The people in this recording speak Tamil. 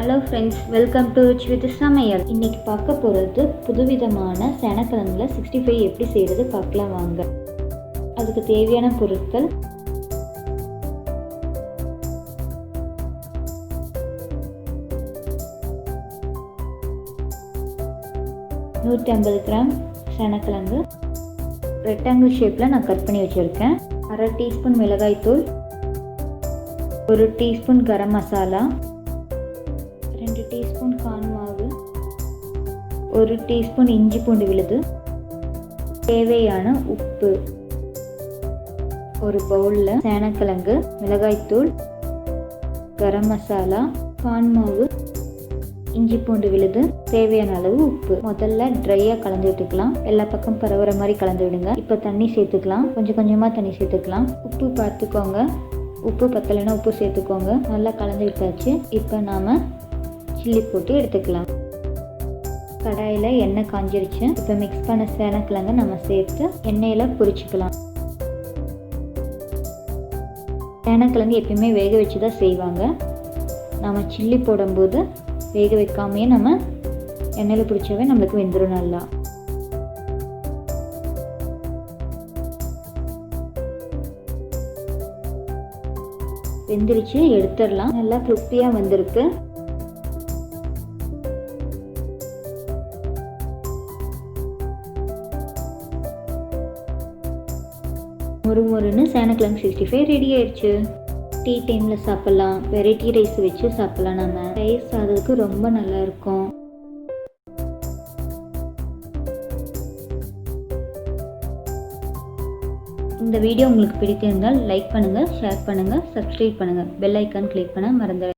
Hello friends, welcome to rich with சமையல். இன்றைக்கி பார்க்க போகிறது புதுவிதமான சேனக்கிழங்குல 65 எப்படி செய்கிறது பார்க்கலாம் வாங்க. அதுக்கு தேவையான பொருட்கள்: 150 கிராம் சேனக்கிழங்கு ரெக்டாங்கிள் ஷேப்பில் நான் கட் பண்ணி வச்சுருக்கேன். 1/2 டீஸ்பூன் மிளகாய்த்தூள், 1 teaspoon garam masala, 2 teaspoon corn மாவு, 1 டீஸ்பூன் இஞ்சி பூண்டு விழுது, தேவையான உப்பு. ஒரு பவுலில் சேனக்கிழங்கு, மிளகாய்த்தூள், கரம் மசாலா, கார்ன் மாவு, இஞ்சி பூண்டு விழுது, தேவையான அளவு உப்பு. முதல்ல ட்ரையாக கலந்து விட்டுக்கலாம். எல்லா பக்கம் பரவுற மாதிரி கலந்து விடுங்க. இப்போ தண்ணி சேர்த்துக்கலாம். கொஞ்சம் கொஞ்சமாக தண்ணி சேர்த்துக்கலாம். உப்பு பார்த்துக்கோங்க. உப்பு பத்தலைன்னா உப்பு சேர்த்துக்கோங்க. நல்லா கலந்து விட்டாச்சு. இப்போ நாம் சில்லி போட்டு எடுத்துக்கலாம். கடாயில் எண்ணெய் காஞ்சிருச்சு. இப்போ மிக்ஸ் பண்ண சேனக்கிழங்கு நம்ம சேர்த்து எண்ணெயில் பொரிச்சிக்கலாம். சேனக்கிழங்கு எப்பயுமே வேக வச்சு தான் செய்வாங்க. நம்ம சில்லி போடும்போது வேக வைக்காமையே நம்ம எண்ணெயில் பிடிச்சாவே நம்மளுக்கு வெந்துடும் நல்லா. வெந்துருச்சு, எடுத்துடலாம். நல்லா கிறிஸ்பியாக வந்திருக்கு. மொறுன்னு சேனக்கிழங்கு 65 ரெடி ஆயிடுச்சு. டீ டைமில் சாப்பிட்லாம், வெரைட்டி ரைஸ் வச்சு சாப்பிட்லாம். நம்ம ரைஸ் சாதத்துக்கு ரொம்ப நல்லா இருக்கும். இந்த வீடியோ உங்களுக்கு பிடித்திருந்தால் லைக் பண்ணுங்கள், ஷேர் பண்ணுங்கள், சப்ஸ்கிரைப் பண்ணுங்கள், பெல் ஐக்கான் கிளிக் பண்ண மறந்துடாதீங்க.